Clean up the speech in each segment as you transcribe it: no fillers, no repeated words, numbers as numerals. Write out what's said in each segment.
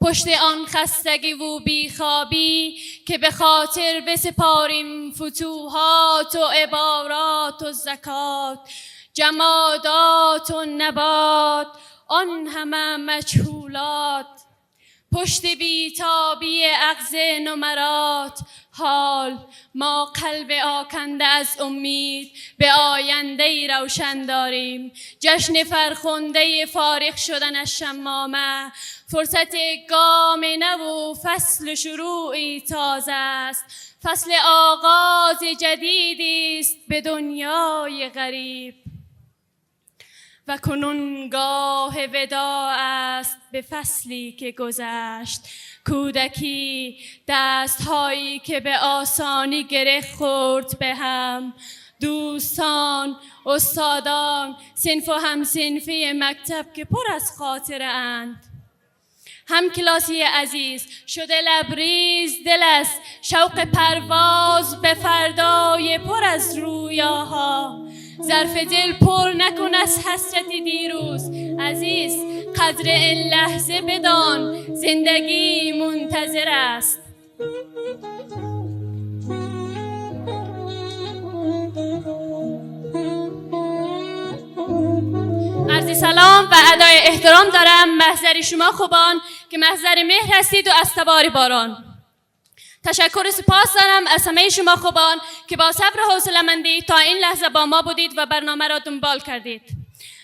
پشت آن خستگی و بیخوابی که به خاطر بسپاریم فتوحات و عبارات و زکات، جمادات و نبات، آن همه مجهولات. پشت بیتابی اغز نمرات حال ما قلب آکنده از امید به آینده روشن داریم. جشن فرخنده فارغ شدن از شمامه، فرصت گام نو و فصل شروعی تازه است. فصل آغاز جدیدی است به دنیای غریب و کنون گاه وداع است به فصلی که گذشت. کودکی، دستهایی که به آسانی گره خورد به هم، دوستان، استادان، صنف و همصنفی مکتب که پر از خاطره اند. هم کلاسی عزیز شده لبریز دل است، شوق پرواز به فردای پر از رویاها. ظرف دل پر نکن از حسرت دیروز، عزیز قدر این لحظه بدان، زندگی منتظر است. عرض سلام و ادای احترام دارم محضر شما خوبان که محضر مهر هستید و از تبار باران. تشکر و سپاس دارم از همه شما خوبان که با صبر و حوصله‌مندی تا این لحظه با ما بودید و برنامه را دنبال کردید.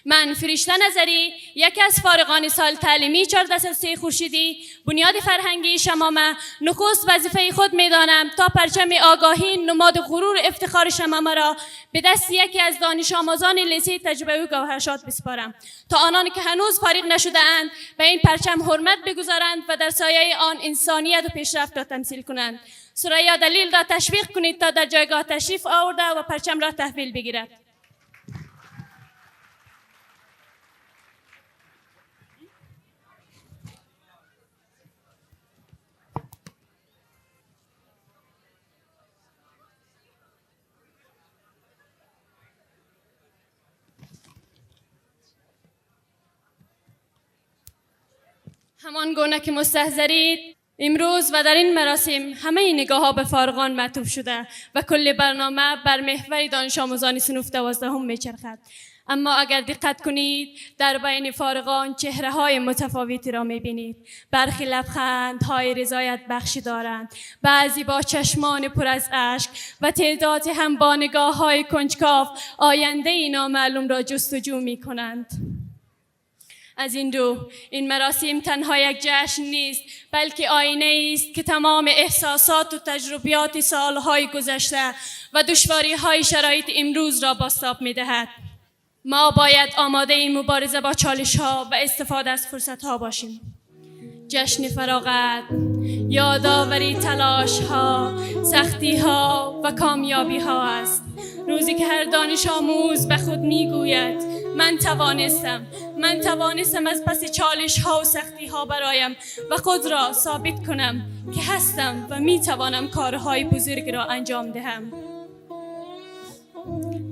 من فریشته نظری، یکی از فارغان سال تعلیمی 14 سالسه خورشیدی، بنیاد فرهنگی شمامه، نخست وظیفه خود می‌دانم تا پرچم آگاهی، نماد غرور افتخار شمامه را به دست یکی از دانش آموزان لیسه تجربوی گوهرشاد بسپارم تا آنانی که هنوز فارغ نشده‌اند به این پرچم حرمت بگذارند و در سایه آن انسانیت و پیشرفت را تمثیل کنند. ثریا دلیل را تشویق کنید تا در جایگاه تشریف آورده و پرچم را تحویل بگیرد. همان گونه که مستحضرید امروز و در این مراسم همه نگاه ها به فارغان معطوف شده و کل برنامه بر محور دانش آموزان صنف 12 میچرخد. اما اگر دقت کنید در بین فارغان چهره های متفاوتی را میبینید. برخی لبخندهای رضایت بخشی دارند، بعضی با چشمان پر از اشک و تعداد هم با نگاه های کنجکاو آینده نامعلوم را جستجو میکنند. از این رو این مراسم تنها یک جشن نیست بلکه آینه است که تمام احساسات و تجربیات سالهای گذشته و دشواری‌های شرایط امروز را بازتاب می‌دهد. ما باید آماده این مبارزه با چالش‌ها و استفاده از فرصت‌ها باشیم. جشن فراغت، یادآوری تلاش‌ها، سختی‌ها و کامیابی‌ها است. روزی که هر دانش آموز به خود می‌گوید من توانستم از پس چالش‌ها و سختی‌ها برایم و خود را ثابت کنم که هستم و می‌توانم کارهای بزرگ را انجام دهم.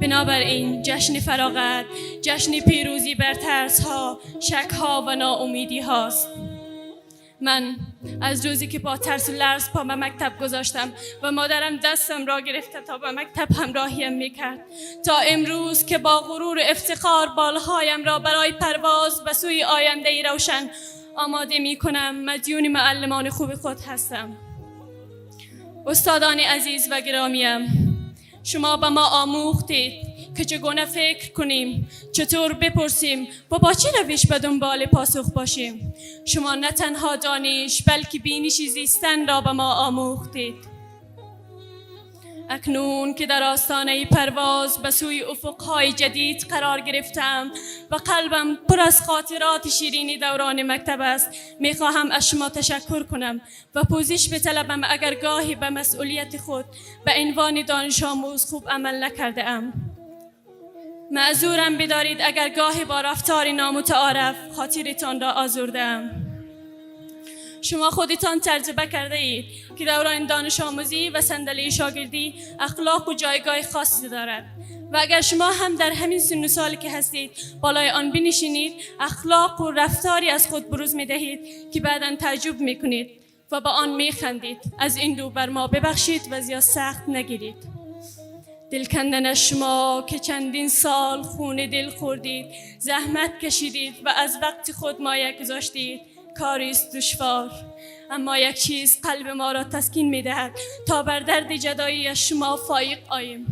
بنابراین جشن فراغت، جشن پیروزی بر ترس‌ها، شک‌ها و ناامیدی‌هاست. من از روزی که با ترس و لرز پا به مکتب گذاشتم و مادرم دستم را گرفته تا به مکتب همراهیم میکرد تا امروز که با غرور و افتخار بالهایم را برای پرواز به سوی آینده روشن آماده میکنم، مدیون معلمان خوب خود هستم. استادان عزیز و گرامیم، شما به ما آموختید که چگونه فکر کنیم، چطور بپرسیم و با چه روش به دنبال پاسخ باشیم. شما نه تنها دانش بلکه بینش زیستن را به ما آموختید. اکنون که در آستانه پرواز به سوی افقهای جدید قرار گرفتم و قلبم پر از خاطرات شیرین دوران مکتب است، میخواهم از شما تشکر کنم و پوزش بطلبم اگر گاهی به مسئولیت خود به عنوان دانش آموز خوب عمل نکرده ام. معذورم بدارید اگر گاهی با رفتار نامتعارف خاطرتان را آزردم. شما خودتان تجربه کرده اید که دوران دانش آموزی و صندلی شاگردی اخلاق و جایگاه خاصی دارد و اگر شما هم در همین سن و سالی که هستید بالای آن بنشینید، اخلاق و رفتاری از خود بروز می دهید که بعداً تعجب می کنید و با آن می خندید. از این دو بر ما ببخشید و زیاد سخت نگیرید. دل کندن شما که چندین سال خون دل خوردید، زحمت کشیدید و از وقت خود مایه گذاشتید، کاری است دشوار، اما یک چیز قلب ما را تسکین می دهد تا بر درد جدایی از شما فایق آییم.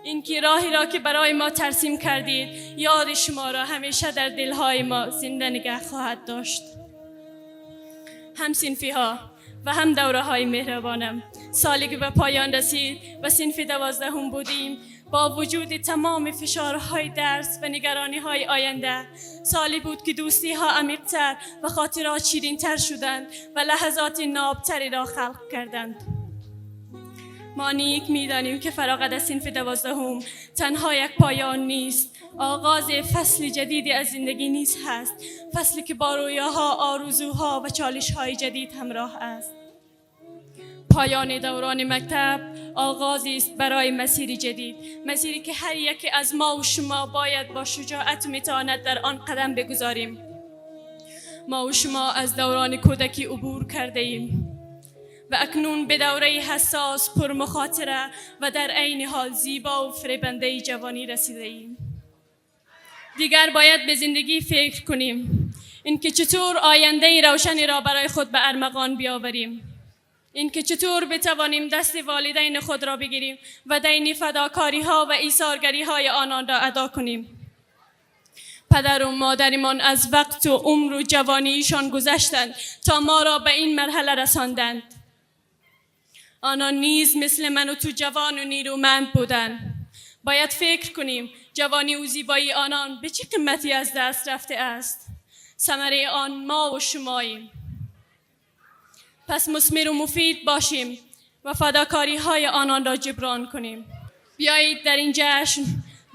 اینکه راهی را که برای ما ترسیم کردید یاد شما را همیشه در دلهای ما زنده نگه خواهد داشت. هم صنفی ها و هم دوره های مهربانم، سالی که به پایان رسید و صنف 12 بودیم، با وجود تمام فشارهای درس و نگرانی های آینده، سالی بود که دوستی ها عمیق‌تر و خاطرات شیرین‌تر شدند و لحظات نابتری را خلق کردند. ما نیک می‌دانیم که فراغت از صنف 12 تنها یک پایان نیست، آغاز فصل جدیدی از زندگی نیز هست، فصلی که با رویاها، آرزوها و چالش‌های جدید همراه است. پایان دوران مکتب آغازی است برای مسیری جدید، مسیری که هر یک از ما و شما باید با شجاعت و متانت در آن قدم بگذاریم. ما و شما از دوران کودکی عبور کرده ایم و اکنون به دوره حساس، پرمخاطره و در عین حال زیبا و فریبنده جوانی رسیده ایم. دیگر باید به زندگی فکر کنیم، اینکه چطور آینده روشنی را برای خود به ارمغان بیاوریم، اینکه چطور بتوانیم دست والدین خود را بگیریم و دین فداکاری ها و ایثارگری های آنان را ادا کنیم. پدر و مادرمان از وقت و عمر و جوانیشان گذشتند تا ما را به این مرحله رساندند. آنان نیز مثل من و تو جوان و نیرومند بودند. باید فکر کنیم جوانی و زیبایی آنان به چه قیمتی از دست رفته است. ثمره آن ما و شماییم. پس مثمر و مفید باشیم و فداکاری های آنان را جبران کنیم. بیایید در این جشن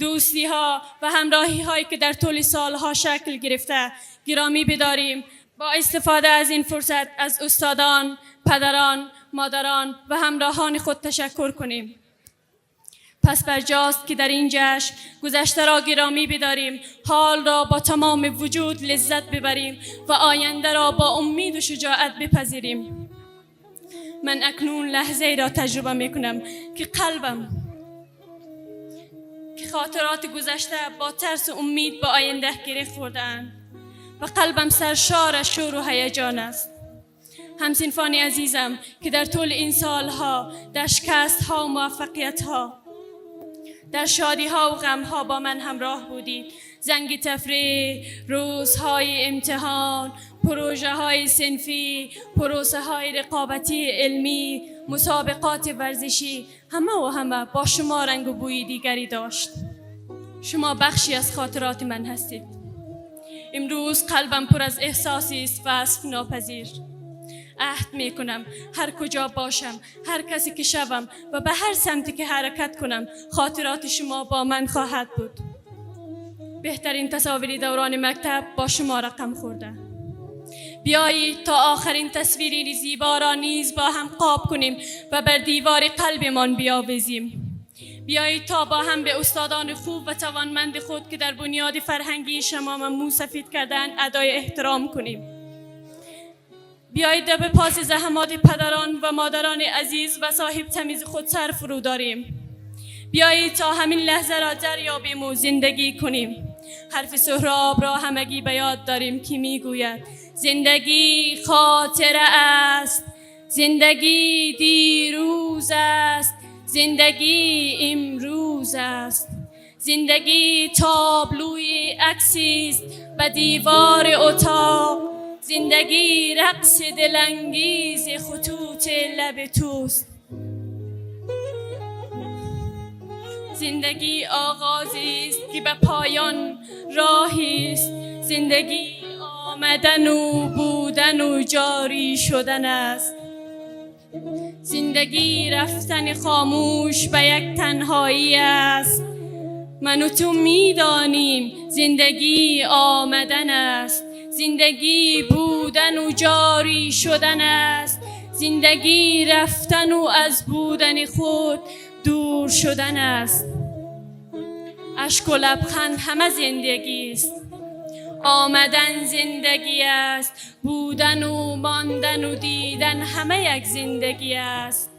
دوستی ها و همراهی هایی که در طول سالها شکل گرفته گرامی بداریم. با استفاده از این فرصت از استادان، پدران، مادران و همراهان خود تشکر کنیم. پس برجاست که در این جشن گذشته را گرامی بداریم، حال را با تمام وجود لذت ببریم و آینده را با امید و شجاعت بپذیریم. من اکنون لحظه را تجربه میکنم که قلبم، که خاطرات گذشته با ترس و امید با آینده گره خورده‌اند و قلبم سرشار از شور و هیجان است. همصنفان عزیزم که در طول این سالها در شکست‌ها و موفقیت‌ها، در شادی‌ها و غم‌ها با من همراه بودید. زنگ تفریح، روزهای امتحان، پروژه‌های صنفی، پروسه‌های رقابتی علمی، مسابقات ورزشی، همه با شما رنگ و بوی دیگری داشت. شما بخشی از خاطرات من هستید. امروز قلبم پر از احساسی است وصف ناپذیر. عهد میکنم هر کجا باشم، هر کسی که شوم و به هر سمتی که حرکت کنم، خاطرات شما با من خواهد بود. بهترین تصاویر دوران مکتب با شما رقم خورده. بیایید تا آخرین تصویری زیبا را نیز با هم قاب کنیم و بر دیوار قلبمان بیاویزیم. بیایید تا با هم به استادان خوب و توانمند خود که در بنیاد فرهنگی شما مو سفید کردن ادای احترام کنیم. بیایید به پاس زحمات پدران و مادران عزیز و صاحب تمیز خود سر فرو داریم. بیایید تا همین لحظه را دریابیم و زندگی کنیم. حرف سهراب را همگی به یاد داریم که میگوید زندگی خاطره است، زندگی دیروز است، زندگی امروز است، زندگی تابلوی عکسی است به دیوار اتاق، زندگی رقص دلانگیز خطوط لب توست. زندگی آغازی است که به پایان راهی است، زندگی آمدن و بودن و جاری شدن است، زندگی رفتن خاموش به یک تنهایی است. من و تو می‌دانیم زندگی آمدن است، زندگی بودن و جاری شدن است، زندگی رفتن و از بودن خود دور شدن است. اشک و لبخند همه زندگی است، آمدن زندگی است، بودن و ماندن و دیدن همه یک زندگی است.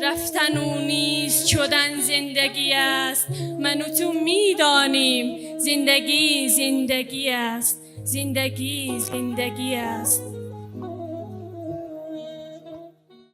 رفتن و نیست شدن زندگی است، من و تو میدانیم زندگی زندگی است، زندگی زندگی است.